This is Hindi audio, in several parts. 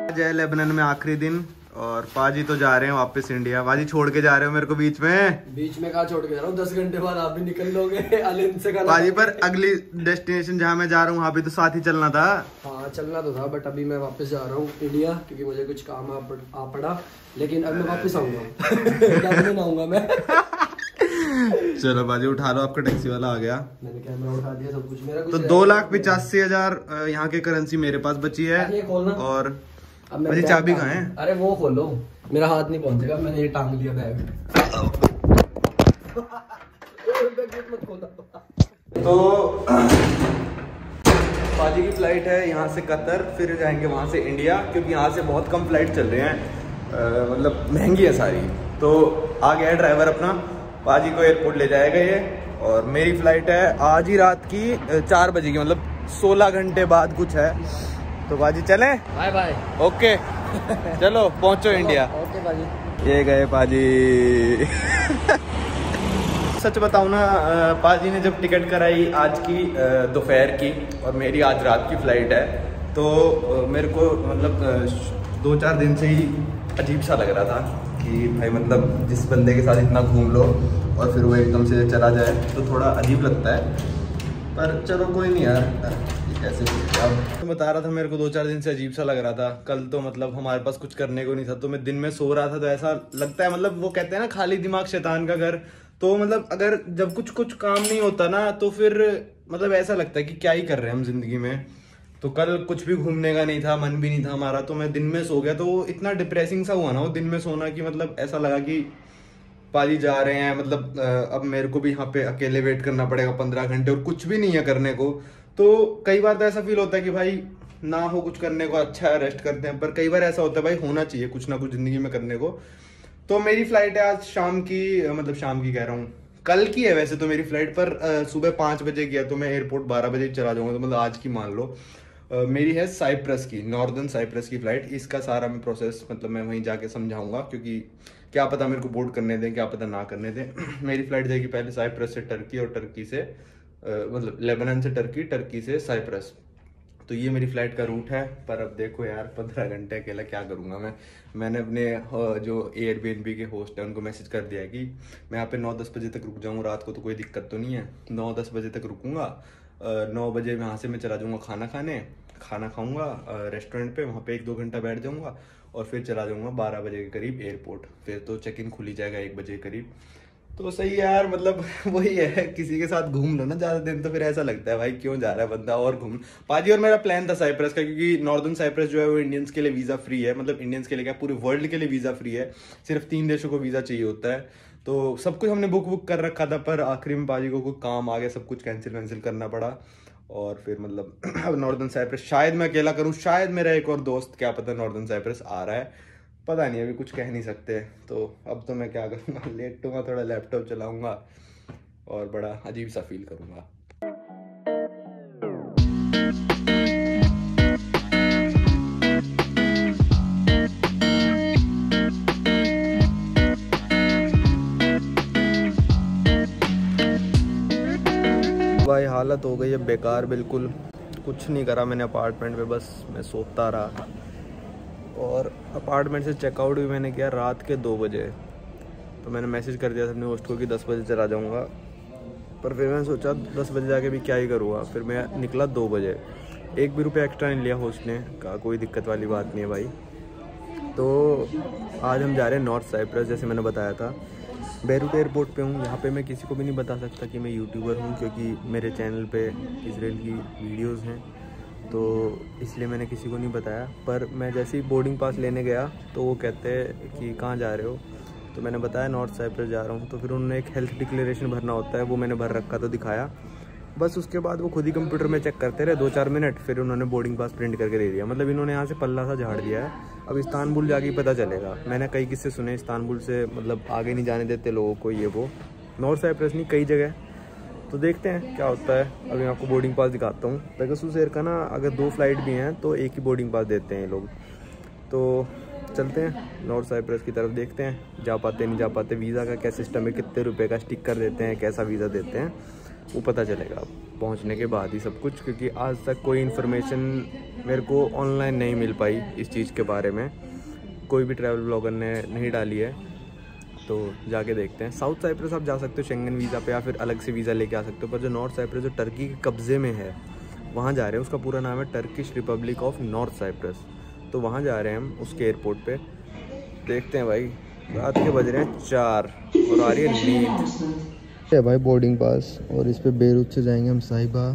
आज है लेबनान में आखिरी दिन और पाजी तो जा रहे हैं वापस इंडिया। पाजी छोड़ के जा रहे हो मेरे को बीच में कहा छोड़ के जा रहा हूँ। 10 घंटे बाद आप भी निकल लोगे पाजी, पर अगली डेस्टिनेशन जहाँ मैं जा रहा हूँ वहाँ भी तो साथ ही चलना था। हाँ चलना तो था, बट अभी मैं वापस जा रहा हूँ इंडिया क्योंकि मुझे कुछ काम आ पड़ा, लेकिन अब मैं वापस आऊंगा आऊंगा मैं। चलो बाजी उठा लो, आपका टैक्सी वाला आ गया। मैंने कैमरा उठा दिया, सब कुछ मेरा कुछ। तो 2,85,000 यहाँ की करेंसी मेरे पास बची है। और अभी चाबी कहाँ है? अरे वो खोलो, मेरा हाथ नहीं पहुंचेगा, मैंने ये टांग लिया बैग। तो पाजी की फ्लाइट है यहाँ से कतर, फिर जाएंगे वहाँ से इंडिया, क्योंकि यहाँ से बहुत कम फ्लाइट चल रहे हैं, मतलब महंगी है सारी। तो आ गया है ड्राइवर अपना, पाजी को एयरपोर्ट ले जाएगा ये। और मेरी फ्लाइट है आज ही रात की 4 बजे की, मतलब 16 घंटे बाद कुछ है। तो बाजी चले? Bye bye. ओके चलो पहुंचो इंडिया। ओके बाजी। ये गए पाजी। सच बताऊं ना, पाजी ने जब टिकट कराई आज की दोपहर की और मेरी आज रात की फ्लाइट है, तो मेरे को मतलब 2-4 दिन से ही अजीब सा लग रहा था कि भाई मतलब जिस बंदे के साथ इतना घूम लो और फिर वो एकदम से चला जाए तो थोड़ा अजीब लगता है। पर चलो कोई नहीं यार, कैसे तो बता रहा था मेरे को 2-4 दिन से अजीब सा लग रहा था। कल तो मतलब हमारे पास कुछ करने को नहीं था, तो मैं दिन में सो रहा था, तो ऐसा लगता है, मतलब वो कहते हैं ना खाली दिमाग शैतान का घर। तो मतलब अगर जब कुछ काम नहीं होता ना, तो फिर मतलब ऐसा लगता है कि क्या ही कर रहे हैं हम जिंदगी में। तो कल कुछ भी घूमने का नहीं था, मन भी नहीं था हमारा, तो मैं दिन में सो गया। तो इतना डिप्रेसिंग सा हुआ ना वो दिन में सोना, कि मतलब ऐसा लगा कि पाजी जा रहे हैं, मतलब अब मेरे को भी यहाँ पे अकेले वेट करना पड़ेगा 15 घंटे और कुछ भी नहीं है करने को। तो कई बार तो ऐसा फील होता है कि भाई ना हो कुछ करने को, अच्छा है रेस्ट करते हैं। पर कई बार ऐसा होता है भाई होना चाहिए कुछ ना कुछ जिंदगी में करने को। तो मेरी फ्लाइट है आज शाम की, मतलब शाम की कह रहा हूँ, कल की है वैसे तो मेरी फ्लाइट, पर सुबह 5 बजे की है, तो मैं एयरपोर्ट 12 बजे चला जाऊंगा। तो मतलब आज की मान लो मेरी है साइप्रस की, नॉर्दर्न साइप्रस की फ्लाइट। इसका सारा मैं प्रोसेस मतलब मैं वहीं जाके समझाऊंगा, क्योंकि क्या पता मेरे को बोर्ड करने दें, क्या पता ना करने दें। मेरी फ्लाइट जाएगी पहले साइप्रस से टर्की और टर्की से मतलब लेबनान से टर्की, टर्की से साइप्रस। तो ये मेरी फ्लाइट का रूट है। पर अब देखो यार 15 घंटे अकेला क्या करूँगा मैंने अपने जो एयरबीएनबी के होस्ट है उनको मैसेज कर दिया है कि मैं यहाँ पे 9-10 बजे तक रुक जाऊँ रात को, तो कोई दिक्कत तो नहीं है। 9-10 बजे तक रुकूंगा, 9 बजे यहाँ से मैं चला जाऊँगा खाना खाऊंगा रेस्टोरेंट पे, वहाँ पे 1-2 घंटा बैठ जाऊँगा और फिर चला जाऊँगा 12 बजे के करीब एयरपोर्ट। फिर तो चेक इन खुल ही जाएगा 1 बजे के करीब। तो सही है यार, मतलब वही है, किसी के साथ घूम लो ना ज्यादा दिन तो फिर ऐसा लगता है भाई क्यों जा रहा है बंदा और घूम। पाजी और मेरा प्लान था साइप्रस का, क्योंकि नॉर्दर्न साइप्रस जो है वो इंडियंस के लिए वीजा फ्री है, मतलब इंडियंस के लिए क्या पूरे वर्ल्ड के लिए वीजा फ्री है, सिर्फ 3 देशों को वीजा चाहिए होता है। तो सब कुछ हमने बुक कर रखा था, पर आखिरी में पाजी को कोई काम आ गया, सब कुछ कैंसिल करना पड़ा। और फिर मतलब अब नॉर्दर्न साइप्रस शायद मैं अकेला करूँ, शायद मेरा एक और दोस्त, क्या पता नॉर्दर्न साइप्रस आ रहा है, पता नहीं, अभी कुछ कह नहीं सकते। तो अब तो मैं क्या करूँगा, लेटूंगा थोड़ा, लैपटॉप चलाऊंगा और बड़ा अजीब सा फील करूँगा। भाई हालत हो गई है बेकार, बिल्कुल कुछ नहीं करा मैंने अपार्टमेंट में, बस मैं सोता रहा। और अपार्टमेंट से चेकआउट भी मैंने किया रात के 2 बजे। तो मैंने मैसेज कर दिया था अपने होस्ट को कि 10 बजे चला जाऊंगा, पर फिर मैंने सोचा 10 बजे जाके भी क्या ही करूँगा, फिर मैं निकला 2 बजे। 1 भी रुपया एक्स्ट्रा नहीं लिया होस्ट ने, कहा कोई दिक्कत वाली बात नहीं है भाई। तो आज हम जा रहे हैं नॉर्थ साइप्रस, जैसे मैंने बताया था। बेरूट एयरपोर्ट पे हूँ, यहाँ पे मैं किसी को भी नहीं बता सकता कि मैं यूट्यूबर हूँ, क्योंकि मेरे चैनल पे इसराइल की वीडियोस हैं, तो इसलिए मैंने किसी को नहीं बताया। पर मैं जैसे ही बोर्डिंग पास लेने गया तो वो कहते हैं कि कहाँ जा रहे हो, तो मैंने बताया नॉर्थ साइप्रस जा रहा हूँ। तो फिर उन्होंने एक हेल्थ डिक्लेरेशन भरना होता है, वो मैंने भर रखा तो दिखाया, बस उसके बाद वो खुद ही कंप्यूटर में चेक करते रहे 2-4 मिनट, फिर उन्होंने बोर्डिंग पास प्रिंट करके दे दिया। मतलब इन्होंने यहाँ से पल्ला सा झाड़ दिया है। अब इस्तांबुल जाके पता चलेगा। मैंने कई किस्से सुने इस्तांबुल से मतलब आगे नहीं जाने देते लोगों को, ये वो नॉर्थ साइप्रस नहीं कई जगह। तो देखते हैं क्या होता है। अभी आपको बोर्डिंग पास दिखाता हूँ। पेगासस एयर का ना अगर 2 फ्लाइट भी हैं तो एक ही बोर्डिंग पास देते हैं ये लोग। तो चलते हैं नॉर्थ साइप्रस की तरफ, देखते हैं जा पाते नहीं जा पाते, वीज़ा का क्या सिस्टम है, कितने रुपए का स्टिकर देते हैं, कैसा वीज़ा देते हैं। वो पता चलेगा पहुंचने के बाद ही सब कुछ, क्योंकि आज तक कोई इन्फॉर्मेशन मेरे को ऑनलाइन नहीं मिल पाई इस चीज़ के बारे में, कोई भी ट्रैवल ब्लॉगर ने नहीं डाली है। तो जाके देखते हैं। साउथ साइप्रस आप जा सकते हो शेंगन वीज़ा पे या फिर अलग से वीज़ा लेके आ सकते हो, पर जो नॉर्थ साइप्रस जो टर्की के कब्ज़े में है वहाँ जा रहे हैं। उसका पूरा नाम है Turkish republic of north Cyprus. तो वहाँ जा रहे हैं हम उसके एयरपोर्ट पे। देखते हैं भाई, रात के बज रहे हैं 4 और आ रही है नींद। भाई बोर्डिंग पास, और इस पे बेरूत से जाएंगे हम साहिबा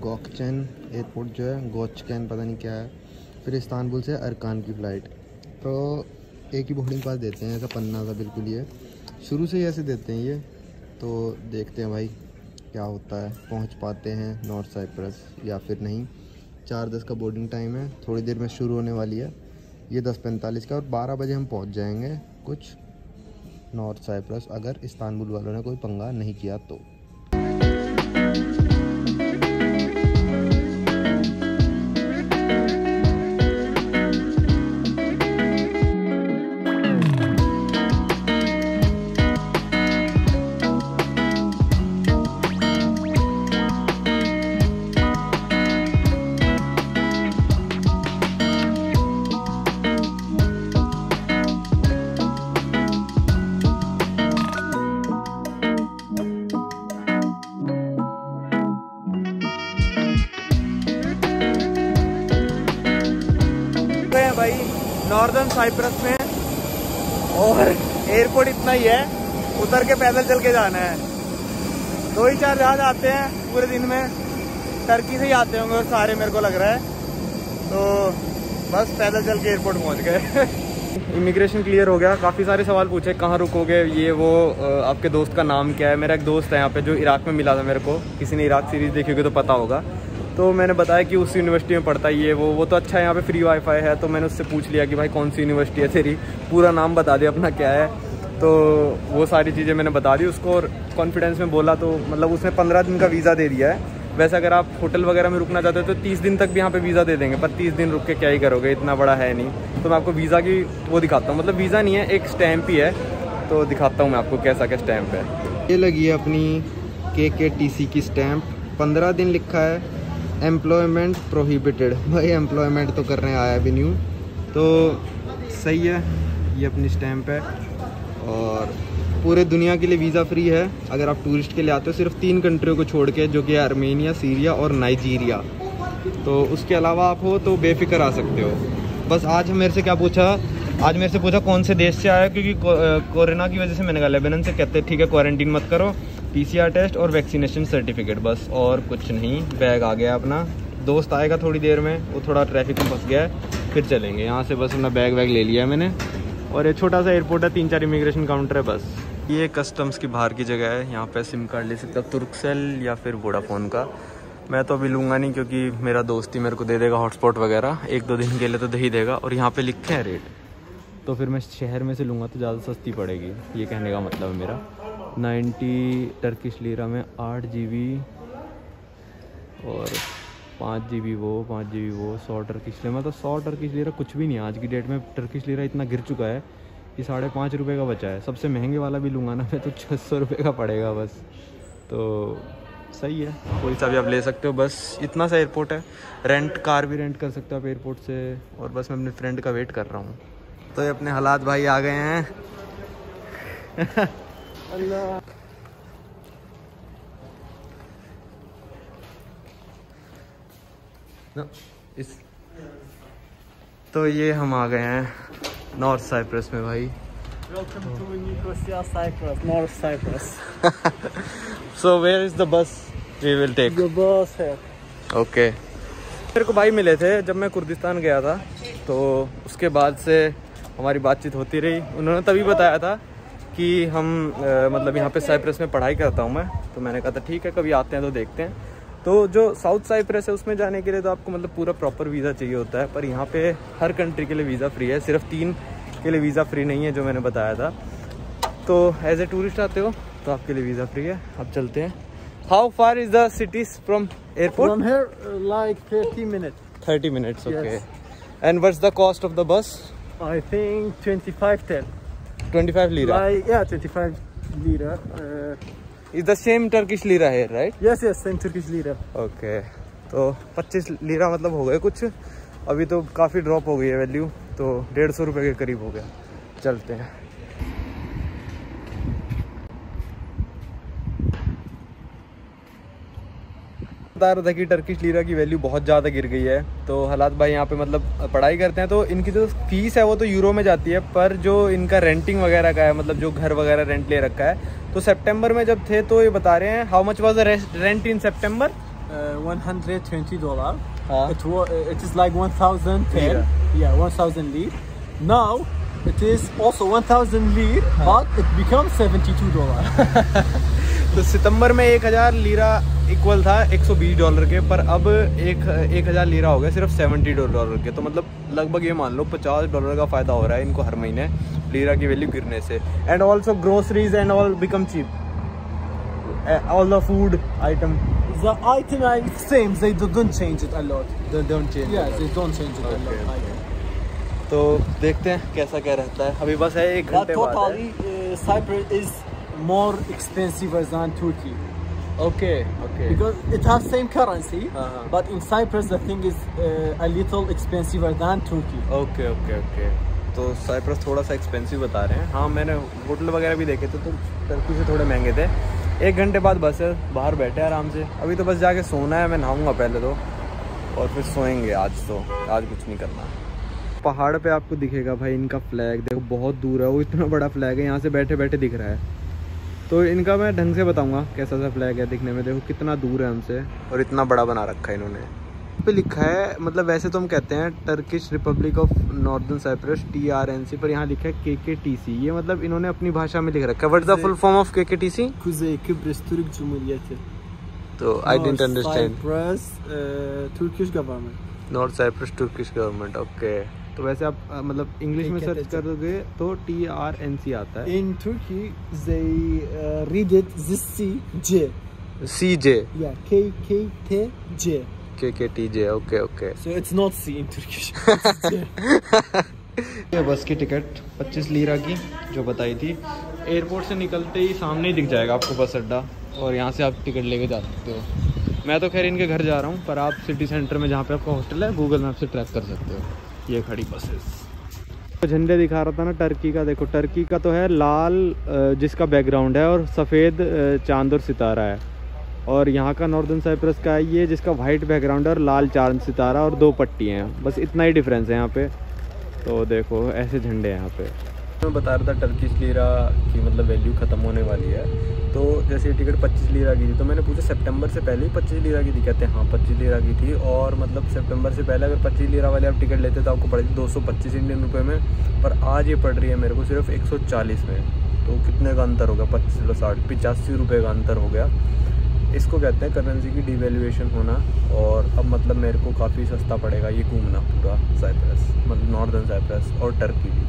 गोकचैन एयरपोर्ट जो है, गोचकैन पता नहीं क्या है, फिर इस्तांबुल से अरकान की फ़्लाइट। तो एक ही बोर्डिंग पास देते हैं, ऐसा पन्ना सा बिल्कुल ये शुरू से ही ऐसे देते हैं ये। तो देखते हैं भाई क्या होता है, पहुंच पाते हैं नॉर्थ साइप्रस या फिर नहीं। 4:10 का बोर्डिंग टाइम है, थोड़ी देर में शुरू होने वाली है ये 10:45 का, और 12 बजे हम पहुंच जाएंगे कुछ नॉर्थ साइप्रस, अगर इस्तांबुल वालों ने कोई पंगा नहीं किया तो। भाई नॉर्दर्न साइप्रस में, और एयरपोर्ट इतना ही है, उतर के पैदल चल के जाना है। 2 ही 4 जहाज आते हैं पूरे दिन में, टर्की से ही आते होंगे और सारे मेरे को लग रहा है। तो बस पैदल चल के एयरपोर्ट पहुंच गए। इमिग्रेशन क्लियर हो गया। काफ़ी सारे सवाल पूछे, कहाँ रुकोगे, ये वो, आपके दोस्त का नाम क्या है। मेरा एक दोस्त है यहाँ पे जो इराक में मिला था मेरे को, किसी ने इराक सीरीज़ देखी होगी तो पता होगा। तो मैंने बताया कि उस यूनिवर्सिटी में पढ़ता ही है वो तो अच्छा है, यहाँ पे फ्री वाईफाई है। तो मैंने उससे पूछ लिया कि भाई कौन सी यूनिवर्सिटी है तेरी, पूरा नाम बता दिया अपना क्या है। तो वो सारी चीज़ें मैंने बता दी उसको, और कॉन्फिडेंस में बोला। तो मतलब उसने 15 दिन का वीज़ा दे दिया है। वैसे अगर आप होटल वगैरह में रुकना चाहते हो तो 30 दिन तक भी यहाँ पे वीज़ा दे देंगे, पर 30 दिन रुक के क्या ही करोगे, इतना बड़ा है नहीं। तो मैं आपको वीज़ा की वो दिखाता हूँ, मतलब वीज़ा नहीं है, एक स्टैम्प ही है। तो दिखाता हूँ मैं आपको कैसा क्या स्टैम्प है। ये लगी है अपनी KKTC की स्टैम्प, 15 दिन लिखा है, एम्प्लॉयमेंट प्रोहिबिटेड। भाई एम्प्लॉयमेंट तो कर रहे हैं, आया भी नहीं हूँ तो सही है। ये अपनी स्टैम्प है, और पूरे दुनिया के लिए वीज़ा फ्री है अगर आप टूरिस्ट के लिए आते हो, सिर्फ 3 कंट्रियों को छोड़ के, जो कि आर्मेनिया, सीरिया और नाइजीरिया। तो उसके अलावा आप हो तो बेफिक्र आ सकते हो। बस आज मेरे से क्या पूछा, आज मेरे से पूछा कौन से देश से आया, क्योंकि कोरोना की वजह से मैंने कहा लेबनान से। कहते ठीक है क्वारंटीन मत करो, PCR टेस्ट और वैक्सीनेशन सर्टिफिकेट, बस और कुछ नहीं। बैग आ गया अपना, दोस्त आएगा थोड़ी देर में, वो थोड़ा ट्रैफिक में फंस गया है, फिर चलेंगे यहाँ से। बस अपना बैग वैग ले लिया है मैंने, और ये छोटा सा एयरपोर्ट है, 3-4 इमिग्रेशन काउंटर है बस। ये कस्टम्स की बाहर की जगह है, यहाँ पे सिम कार्ड ले सकते हो, तुर्कसेल या फिर वोडाफोन का। मैं तो अभी लूँगा नहीं, क्योंकि मेरा दोस्त ही मेरे को दे देगा हॉटस्पॉट वगैरह, 1-2 दिन के लिए तो दे ही देगा। और यहाँ पे लिखे हैं रेट, तो फिर मैं शहर में से लूँगा तो ज़्यादा सस्ती पड़ेगी, ये कहने का मतलब है मेरा। 90 टर्किश लीरा में 8 GB और 5 GB वो 100 टर्किश लीरा। मतलब 100 टर्किश लीरा कुछ भी नहीं है आज की डेट में। टर्किश लीरा इतना गिर चुका है कि 5.5 रुपये का बचा है। सबसे महंगे वाला भी लूँगा ना मैं तो 600 रुपये का पड़ेगा बस। तो सही है, कोई सा भी आप ले सकते हो। बस इतना सा एयरपोर्ट है, रेंट कार भी रेंट कर सकते हो आप एयरपोर्ट से। और बस मैं अपने फ्रेंड का वेट कर रहा हूँ। तो ये अपने हालात भाई आ गए हैं। अल्लाह इस तो ये हम आ गए हैं नॉर्थ साइप्रस में भाई। Welcome to Nicosia, Cyprus, North Cyprus. So where is the bus we will take? The bus है। Okay. मेरे को भाई मिले थे जब मैं कुर्दिस्तान गया था, तो उसके बाद से हमारी बातचीत होती रही। उन्होंने तभी बताया था कि हम मतलब यहाँ पे साइप्रस में पढ़ाई करता हूँ मैं। तो मैंने कहा था ठीक है कभी आते हैं तो देखते हैं। तो जो साउथ साइप्रस है उसमें जाने के लिए तो आपको मतलब पूरा प्रॉपर वीज़ा चाहिए होता है, पर यहाँ पे हर कंट्री के लिए वीज़ा फ्री है, सिर्फ 3 के लिए वीज़ा फ्री नहीं है जो मैंने बताया था। तो एज ए टूरिस्ट आते हो तो आपके लिए वीज़ा फ्री है। अब चलते हैं। How far is the cities from airport? From here, like 30 minutes. 30 minutes, okay. Yes. And what's the cost of the bus? I think 25 tel. 25 lira. Like, yeah, 25 lira. Is the same Turkish lira here, right? Yes, yes, same Turkish lira. Okay, तो 25 लीरा मतलब हो गए कुछ। अभी तो काफ़ी ड्रॉप हो गई है वैल्यू, तो 150 रुपये के करीब हो गया। चलते हैं। बता रहा था कि टर्किश लीरा की वैल्यू बहुत ज़्यादा गिर गई है। तो हालात भाई यहाँ पे मतलब पढ़ाई करते हैं, तो इनकी जो फीस है वो तो यूरो में जाती है, पर जो इनका रेंटिंग वगैरह का है, मतलब जो घर वगैरह रेंट ले रखा है, तो सितंबर में जब थे तो ये बता रहे हैं how much was the rent in September? $120. हाँ। It is like 1,010. Yeah, 1,000 lira. Now it is also 1,000 lira, but it becomes $72. तो सितंबर में 1,000 लीरा इक्वल था $120 के, पर अब 1,000 लीरा हो गया सिर्फ $70 के। तो मतलब लगभग ये मान लो $50 का फ़ायदा हो रहा है इनको हर महीने लीरा की वैल्यू गिरने से। And also groceries and all become cheap, all the food item. The item is same. They don't change it a lot. They don't change. Yeah, they don't change it a lot. तो देखते हैं कैसा क्या रहता है। अभी बस है 1 घंटे बाद है। Totally, Cyprus is more expensive than Turkey. Okay. Because it has same currency, but in Cyprus the thing is a little expensive than Turkey. Okay. तो साइप्रस थोड़ा सा एक्सपेंसिव बता रहे हैं। हाँ, मैंने होटल वगैरह भी देखे थे तो टर्की से थोड़े महंगे थे। 1 घंटे बाद बस है, बाहर बैठे आराम से। अभी तो बस जाके सोना है, मैं नहाऊंगा पहले तो, और फिर सोएंगे। आज कुछ नहीं करना। पहाड़ पे आपको दिखेगा भाई इनका फ्लैग, देखो बहुत दूर है वो, इतना बड़ा फ्लैग है, यहाँ से बैठे बैठे दिख रहा है। तो इनका मैं ढंग से बताऊंगा कैसा सा फ्लैग है दिखने में। देखो कितना दूर है हमसे, और इतना बड़ा बना रखा है इन्होंने। पे लिखा है, मतलब वैसे तो हम कहते हैं Turkish republic of northern Cyprus TRNC, पर यहाँ लिखा है KKTC। ये मतलब इन्होंने अपनी भाषा में लिख रखा है। What is the full form of KKTC? Kuzey Kıbrıs Türk Cumhuriyeti. तो I didn't understand. Cyprus Turkish government. North Cyprus Turkish government. Okay, तो वैसे आप मतलब इंग्लिश में सर्च करोगे तो TRNC आता है। In Turkey they read it this CJ। Yeah, KKTJ. KKTJ। Okay. So it's not C in Turkish. ये बस की टिकट 25 लीरा की जो बताई थी। एयरपोर्ट से निकलते ही सामने ही दिख जाएगा आपको बस अड्डा, और यहाँ से आप टिकट लेके जा सकते हो। मैं तो खैर इनके घर जा रहा हूँ, पर आप सिटी सेंटर में जहाँ पे आपका हॉस्टल है गूगल मैप से ट्रैक कर सकते हो। ये खड़ी बसेस। तो झंडे दिखा रहा था ना टर्की का, देखो टर्की का तो है लाल जिसका बैकग्राउंड है, और सफ़ेद चांद और सितारा है। और यहाँ का नॉर्दर्न साइप्रस का है ये, जिसका वाइट बैकग्राउंड है और लाल चांद सितारा और 2 पट्टियाँ हैं। बस इतना ही डिफरेंस है यहाँ पे। तो देखो ऐसे झंडे हैं यहाँ पे। मैं बता रहा था टर्किश लीरा की मतलब वैल्यू ख़त्म होने वाली है। तो जैसे टिकट 25 लीरा की थी, तो मैंने पूछा सितंबर से पहले ही 25 लीरा की थी? कहते हैं हाँ 25 लीरा की थी। और मतलब सितंबर से पहले अगर 25 लीरा वाले आप टिकट लेते तो आपको पड़ेगी 225 इंडियन रुपये में, पर आज ये पड़ रही है मेरे को सिर्फ 140 में। तो कितने का अंतर होगा? 85 रुपये का अंतर हो गया। इसको कहते हैं करेंसी की डिवैल्यूएशन होना। और अब मतलब मेरे को काफ़ी सस्ता पड़ेगा ये घूमना पूरा साइप्रस, मतलब नॉर्दर्न साइप्रस और टर्की भी।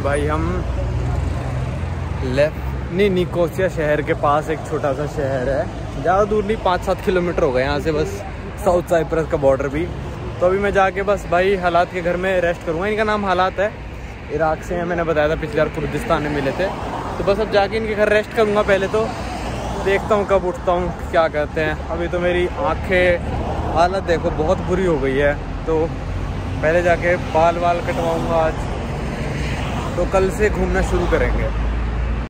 भाई हम निकोसिया शहर के पास एक छोटा सा शहर है, ज़्यादा दूर नहीं, 5-7 किलोमीटर हो गए यहाँ से बस, साउथ साइप्रस का बॉर्डर भी। तो अभी मैं जाके बस भाई हालात के घर में रेस्ट करूँगा। इनका नाम हालात है, इराक से है, मैंने बताया था पिछले बार कुर्दिस्तान में मिले थे। तो बस अब जाके इनके घर रेस्ट करूँगा पहले, तो देखता हूँ कब उठता हूँ, क्या कहते हैं। अभी तो मेरी आँखें हालत देखो बहुत बुरी हो गई है, तो पहले जाके बाल कटवाऊँगा आज, तो कल से घूमना शुरू करेंगे।